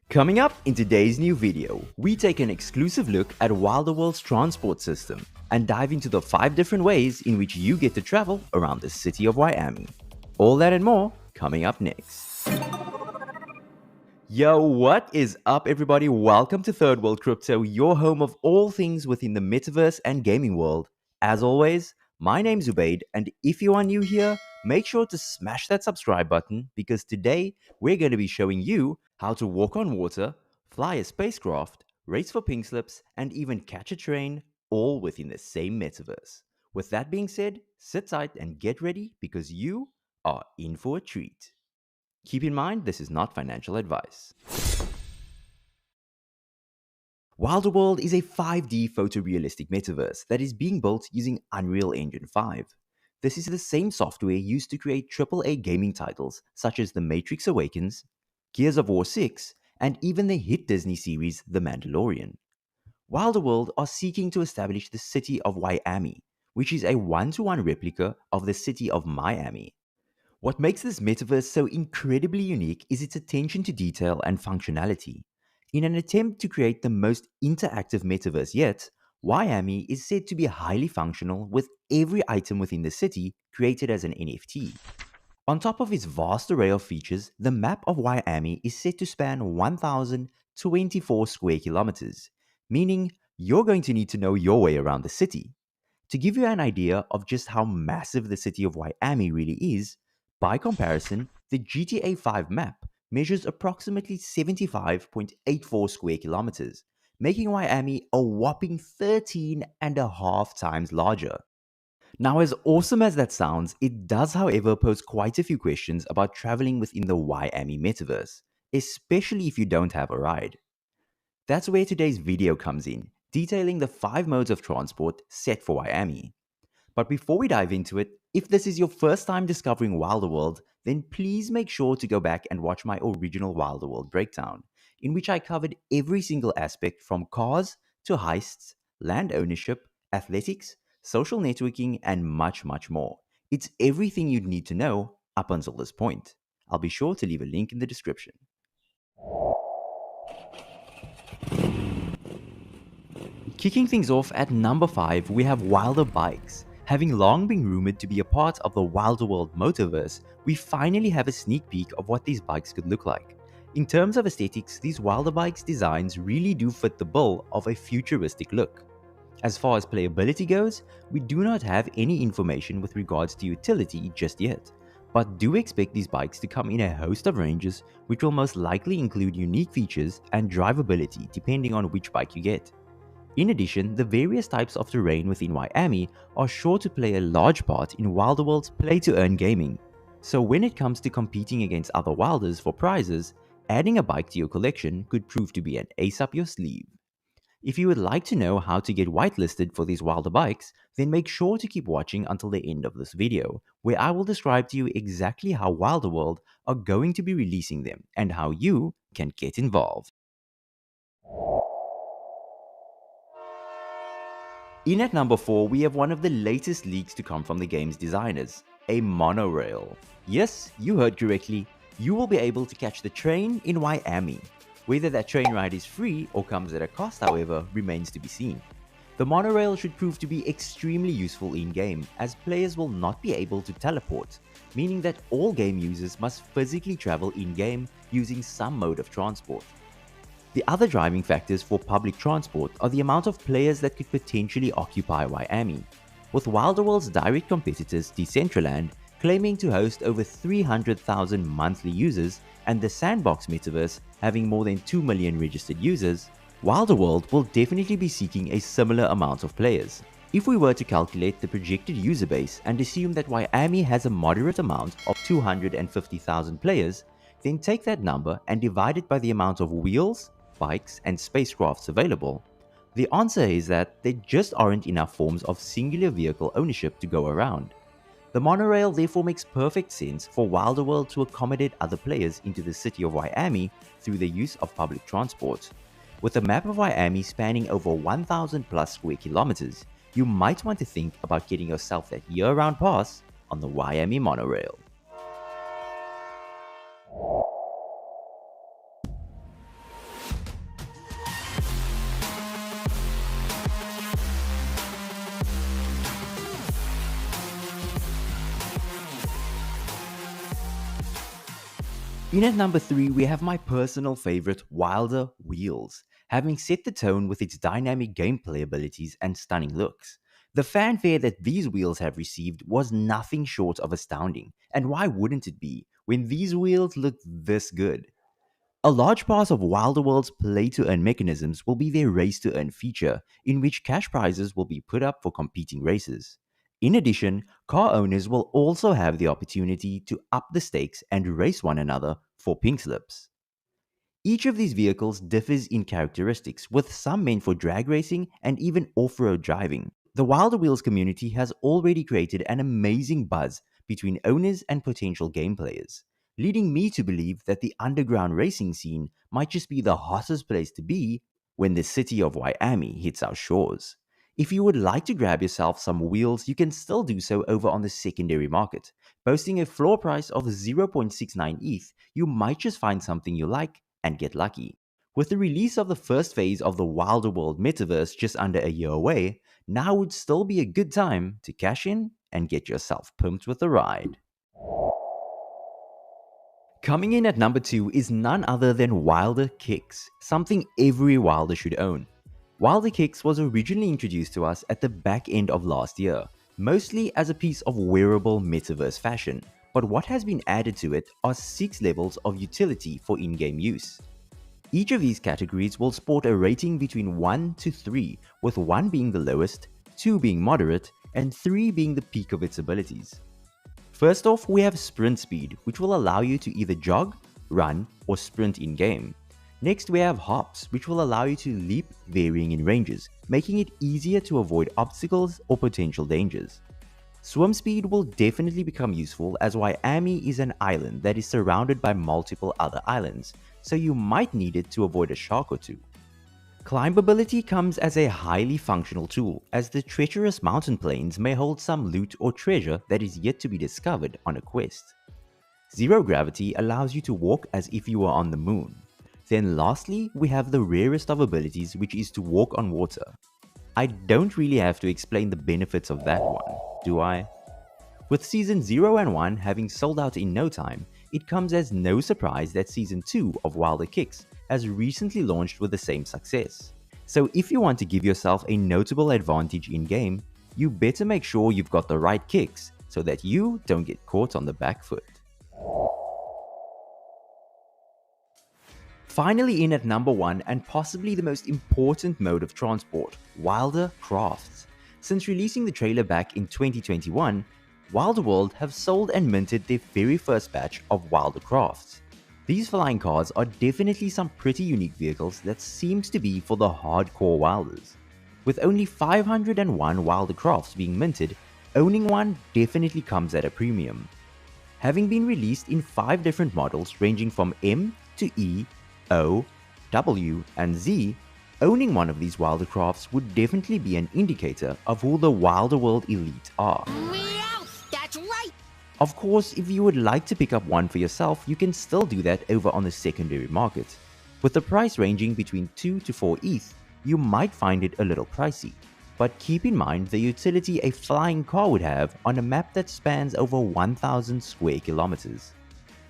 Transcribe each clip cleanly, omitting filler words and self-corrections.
Coming up in today's new video, we take an exclusive look at Wilderworld's transport system and dive into the 5 different ways in which you get to travel around the city of Miami. All that and more coming up next. Yo, what is up everybody? Welcome to Third World Crypto, your home of all things within the metaverse and gaming world. As always, my name's Ubaid, and if you are new here, make sure to smash that subscribe button because today we're going to be showing you how to walk on water, fly a spacecraft, race for pink slips, and even catch a train, all within the same metaverse. With that being said, sit tight and get ready because you are in for a treat. Keep in mind, this is not financial advice. Wilderworld is a 5D photorealistic metaverse that is being built using Unreal Engine 5. This is the same software used to create AAA gaming titles such as The Matrix Awakens, Gears of War 6, and even the hit Disney series The Mandalorian. Wilderworld are seeking to establish the city of Miami, which is a one-to-one replica of the city of Miami. What makes this metaverse so incredibly unique is its attention to detail and functionality. In an attempt to create the most interactive metaverse yet, Miami is said to be highly functional with every item within the city created as an NFT. On top of its vast array of features, the map of Miami is set to span 1,024 square kilometers, meaning you're going to need to know your way around the city. To give you an idea of just how massive the city of Miami really is, by comparison, the GTA 5 map measures approximately 75.84 square kilometers, making Miami a whopping 13 and a half times larger. Now, as awesome as that sounds, it does, however, pose quite a few questions about traveling within the Miami metaverse, especially if you don't have a ride. That's where today's video comes in, detailing the 5 modes of transport set for Miami. But before we dive into it, if this is your first time discovering Wilderworld, then please make sure to go back and watch my original Wilderworld breakdown, in which I covered every single aspect from cars to heists, land ownership, athletics, social networking, and much, much more. It's everything you'd need to know up until this point. I'll be sure to leave a link in the description. Kicking things off at number 5, we have Wilder Bikes. Having long been rumored to be a part of the Wilderworld motorverse, we finally have a sneak peek of what these bikes could look like. In terms of aesthetics, these Wilder Bikes designs really do fit the bill of a futuristic look. As far as playability goes, we do not have any information with regards to utility just yet, but do expect these bikes to come in a host of ranges which will most likely include unique features and drivability depending on which bike you get. In addition, the various types of terrain within Miami are sure to play a large part in Wilderworld's play-to-earn gaming. So when it comes to competing against other Wilders for prizes, adding a bike to your collection could prove to be an ace up your sleeve. If you would like to know how to get whitelisted for these Wilder bikes, then make sure to keep watching until the end of this video, where I will describe to you exactly how Wilderworld are going to be releasing them and how you can get involved. In at number 4, we have one of the latest leaks to come from the game's designers, a monorail. Yes, you heard correctly, you will be able to catch the train in Miami. Whether that train ride is free or comes at a cost, however, remains to be seen. The monorail should prove to be extremely useful in-game, as players will not be able to teleport, meaning that all game users must physically travel in-game using some mode of transport. The other driving factors for public transport are the amount of players that could potentially occupy Miami, with Wilderworld's direct competitors Decentraland claiming to host over 300,000 monthly users and the Sandbox metaverse having more than 2 million registered users. Wilderworld will definitely be seeking a similar amount of players. If we were to calculate the projected user base and assume that Miami has a moderate amount of 250,000 players, then take that number and divide it by the amount of wheels, bikes, and spacecrafts available, the answer is that there just aren't enough forms of singular vehicle ownership to go around. The monorail therefore makes perfect sense for Wilderworld to accommodate other players into the city of Miami through the use of public transport. With a map of Miami spanning over 1,000 plus square kilometers, you might want to think about getting yourself that year-round pass on the Miami monorail. In at number 3, we have my personal favorite, Wilder Wheels, having set the tone with its dynamic gameplay abilities and stunning looks. The fanfare that these wheels have received was nothing short of astounding, and why wouldn't it be when these wheels look this good? A large part of Wilder World's play to earn mechanisms will be their race to earn feature, in which cash prizes will be put up for competing races. In addition, car owners will also have the opportunity to up the stakes and race one another for pink slips. Each of these vehicles differs in characteristics, with some meant for drag racing and even off road driving. The Wilder Wheels community has already created an amazing buzz between owners and potential game players, leading me to believe that the underground racing scene might just be the hottest place to be when the city of Miami hits our shores. If you would like to grab yourself some wheels, you can still do so over on the secondary market. Boasting a floor price of 0.69 ETH, you might just find something you like and get lucky. With the release of the first phase of the Wilder World metaverse just under a year away, now would still be a good time to cash in and get yourself pumped with a ride. Coming in at number 2 is none other than Wilder Kicks, something every Wilder should own. Wilder Kicks was originally introduced to us at the back end of last year, mostly as a piece of wearable metaverse fashion, but what has been added to it are 6 levels of utility for in-game use. Each of these categories will sport a rating between 1 to 3, with 1 being the lowest, 2 being moderate, and 3 being the peak of its abilities. First off, we have sprint speed, which will allow you to either jog, run, or sprint in-game. Next, we have hops, which will allow you to leap, varying in ranges, making it easier to avoid obstacles or potential dangers. Swim speed will definitely become useful, as Miami is an island that is surrounded by multiple other islands, so you might need it to avoid a shark or two. Climbability comes as a highly functional tool, as the treacherous mountain plains may hold some loot or treasure that is yet to be discovered on a quest. Zero gravity allows you to walk as if you were on the moon. Then lastly, we have the rarest of abilities, which is to walk on water. I don't really have to explain the benefits of that one, do I? With Season 0 and 1 having sold out in no time, it comes as no surprise that Season 2 of Wilder Kicks has recently launched with the same success. So if you want to give yourself a notable advantage in-game, you better make sure you've got the right kicks so that you don't get caught on the back foot. Finally in at number 1, and possibly the most important mode of transport, Wilder Crafts. Since releasing the trailer back in 2021, Wilder World have sold and minted their very first batch of Wilder Crafts. These flying cars are definitely some pretty unique vehicles that seems to be for the hardcore Wilders. With only 501 Wilder Crafts being minted, owning one definitely comes at a premium. Having been released in 5 different models ranging from M to E, O, W, and Z, owning one of these Wilder Crafts would definitely be an indicator of who the Wilder World elite are. That's right! Of course, if you would like to pick up one for yourself, you can still do that over on the secondary market. With the price ranging between 2 to 4 ETH, you might find it a little pricey, but keep in mind the utility a flying car would have on a map that spans over 1,000 square kilometers.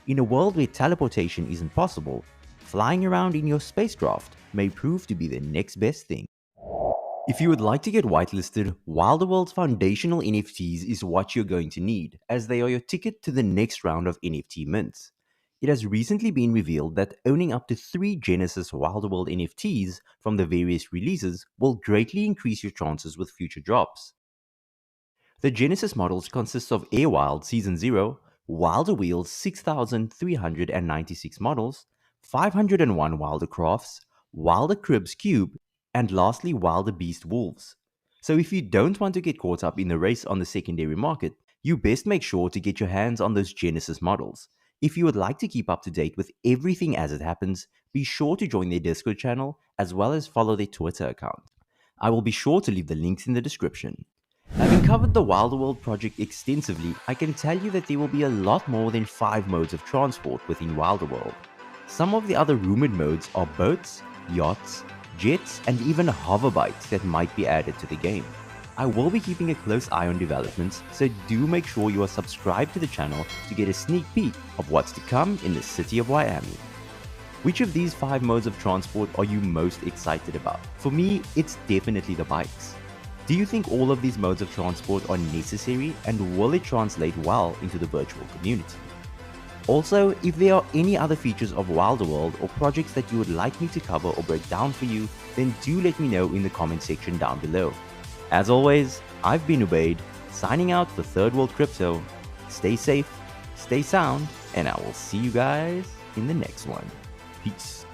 In a world where teleportation isn't possible, flying around in your spacecraft may prove to be the next best thing. If you would like to get whitelisted, Wilder World's foundational NFTs is what you're going to need, as they are your ticket to the next round of NFT mints. It has recently been revealed that owning up to 3 Genesis Wilder World NFTs from the various releases will greatly increase your chances with future drops. The Genesis models consist of Airwild Season 0, Wilder Wheels 6,396 models, 501 Wilder Crafts, Wilder Cribs Cube, and lastly Wilder Beast Wolves. So if you don't want to get caught up in the race on the secondary market, you best make sure to get your hands on those Genesis models. If you would like to keep up to date with everything as it happens, be sure to join their Discord channel as well as follow their Twitter account. I will be sure to leave the links in the description. Having covered the Wilder World project extensively, I can tell you that there will be a lot more than 5 modes of transport within Wilder World. Some of the other rumored modes are boats, yachts, jets, and even hoverbikes that might be added to the game. I will be keeping a close eye on developments, so do make sure you are subscribed to the channel to get a sneak peek of what's to come in the city of Miami. Which of these 5 modes of transport are you most excited about? For me, it's definitely the bikes. Do you think all of these modes of transport are necessary, and will it translate well into the virtual community? Also, if there are any other features of Wilderworld or projects that you would like me to cover or break down for you, then do let me know in the comment section down below. As always, I've been Ubaid, signing out for Third World Crypto. Stay safe, stay sound, and I will see you guys in the next one. Peace.